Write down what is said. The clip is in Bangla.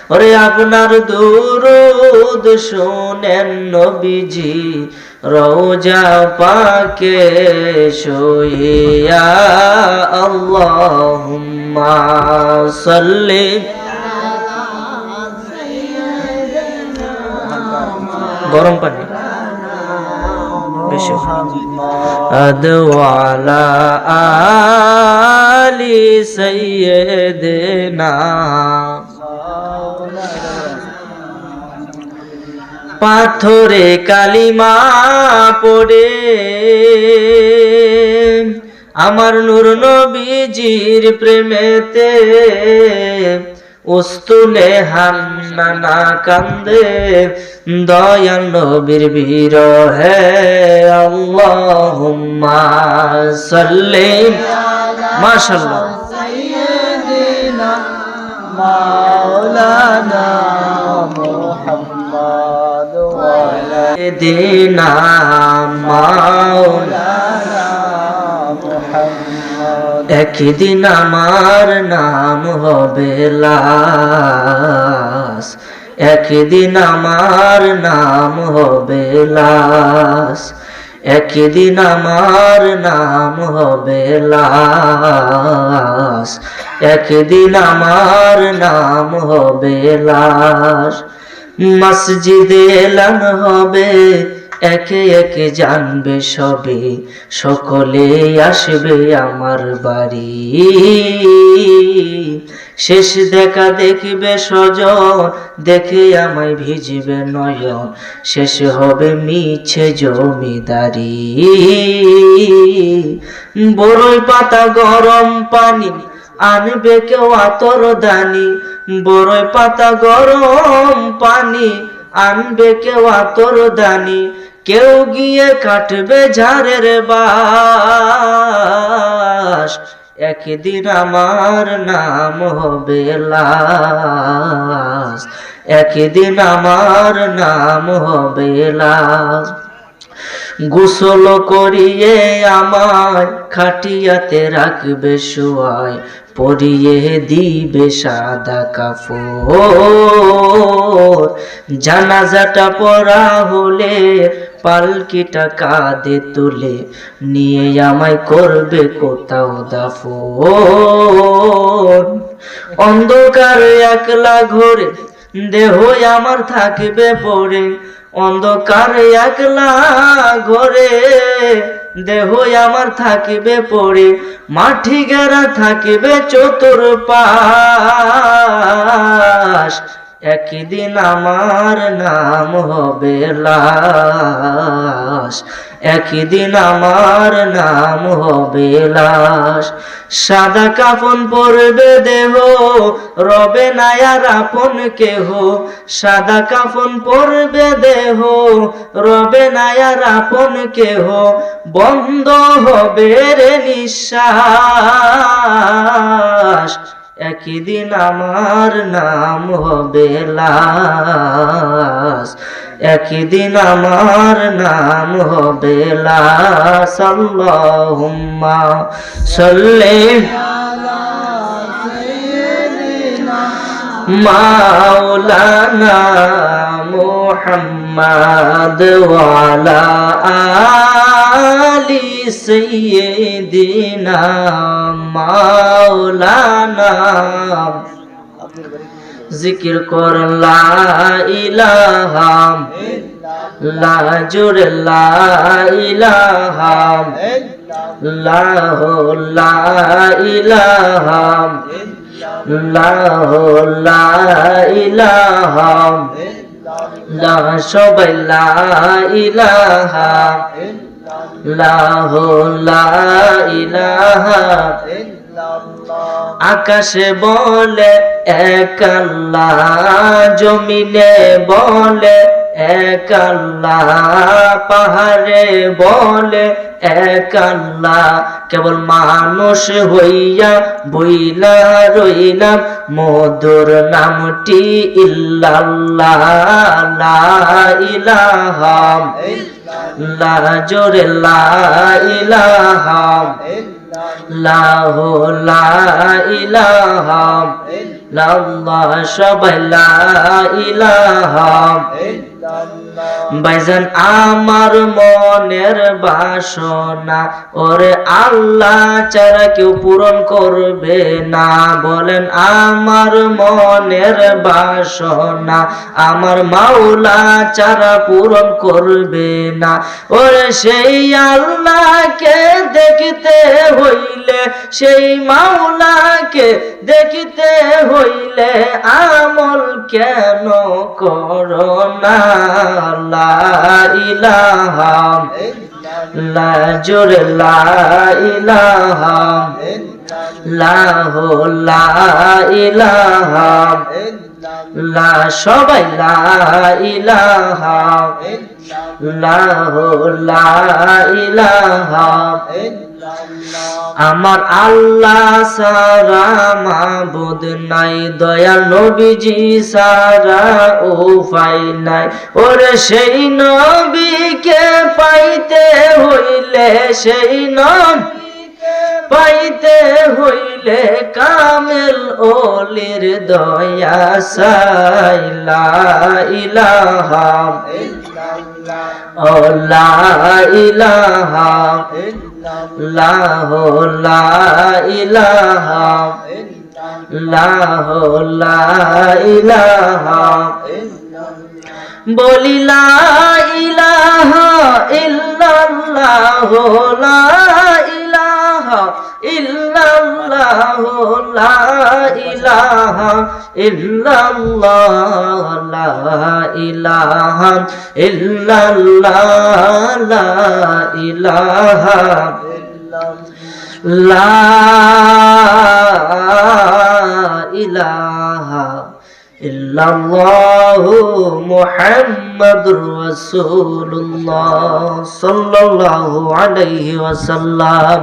ওরে আপনার দুরূদ শুনেন নবীজি রওজা পাকে শুইয়া আল্লাহুম্মা সাল্লি গরম পানি বেশি আদওয়ালা আলি সাইয়্যিদিনা পাথরে কালিমা পড়ে আমার নূর নবীজির প্রেমেতে উস্তুলে হান্নানা কান্দে দয়াল নবীর বিরহে আল্লাহুম্মা সাল্লি মাশাআল্লাহ সাইয়্যিদিনা মাওলানা মুহাম্মদ ওয়া আলা সাইয়্যিদিনা মাওলানা মুহাম্মদ একদিন আমার নাম হবে লাশ একদিন আমার নাম হবে লাশ একদিন আমার নাম হবে লাশ একদিন আমার নাম হবে লাশ মসজিদে এলান হবে একে একে জানবে সবে সকলে আসবে আমার বাড়ি শেষ দেখা দেখবে স্বজন দেখে আমায় ভিজবে নয়ন শেষ হবে মিছে জমিদারি বড়ই পাতা গরম পানি আনবে কেউ আতর দানি বড়ই পাতা গরম পানি আনবে কেউ আতর দানি কেউ গিয়ে কাটবে ঝাড়ের বাস একদিন আমার নাম হবে লাশ একদিন আমার নাম হবে লাশ গোসল করিয়ে আমায় খাটিয়াতে রাখবে শোয়ায় পরিয়ে দিবে সাদা কাপড় জানাজাটা পড়া হলে পালকিটা কাঁধে তুলে নিয়ে আমায় করবে কোথাও দাফন অন্ধকার একলা ঘরে দেহ আমার থাকবে পড়ে অন্ধকার একলা ঘরে দেহ আমার থাকিবে পড়ে মাটি গেরা থাকিবে চতুর্পাশ একদিন আমার নাম হবে লাশ একদিন আমার নাম হবে লাশ সাদা কাফন পরবে দেহ রবে না আর আপন কেহ সাদা কাফন পরবে দেহ রবে না আর আপন কেহ বন্ধ হবে রে নিঃশ্বাস একদিন আমার নাম হবে লাশ একদিন আমার নাম হবে লাশ আল্লাহুম্মা সাল্লি আলা সাইয়্যিদিনা মাওলানা মুহাম্মদ ওয়া আলা আলি সাইয়্যিদিনা মাওলানা জিকির কর লা ইলাহা লা জোরে লা ইলাহা ইল্লাল্লাহু লা ইলাহা ইল্লাল্লাহু লা ইলাহা লা সবাই লা ইলাহা ইল্লাল্লাহু লা ইলাহা আকাশে বলে এক আল্লাহ জমিনে বলে এক আল্লাহ পাহাড়ে বলে এক আল্লাহ কেবল মানুষ হইয়া বইলা রইলাম মধুর নামটি ইল্লাল্লাহ লা ইলাহা লা জোরে লা ইলাহা লা ইলাহা ইল্লাল্লাহ সবাই লা ইলাহা ভাইজান আমার মনের বাসনা ওরে আল্লাহ ছাড়া কেউ পূরণ করবে না। বলেন আমার মনের বাসনা আমার মাওলা ছাড়া পূরণ করবে না। ওরে সেই আল্লাহকে দেখতে হইলে সেই মাওলাকে দেখতে হইলে আমল কেন করো না? লা ইলাহা লা জোরে লা ইলাহা লাহু লা ইলাহা লা সবাই লা ইলাহা লাহু লা ইলাহা আমার আল্লাহ সারা মাবুদ নাই দয়াল নবীজি সারা উপায় নাই। ওরে সেই নবীকে পাইতে হইলে সেই নবীকে পাইতে হইলে কামেল ওলির দয়া চাই। লা ইলাহা ও লা ইলাহা লাহু লা ইলাহা লাহু লা ইলাহা বলি লা ইলাহা ইল্লাল্লাহু লা ইলাহা ইল্লাল্লাহু লা ইলাহা ইল্লাল্লাহ লা ইলাহা ইল্লাল্লাহ লা ইলাহা লা ইলাহা ইল্লাল্লাহু মুহাম্মাদুর রাসূলুল্লাহ সাল্লাল্লাহু আলাইহি ওয়াসাল্লাম।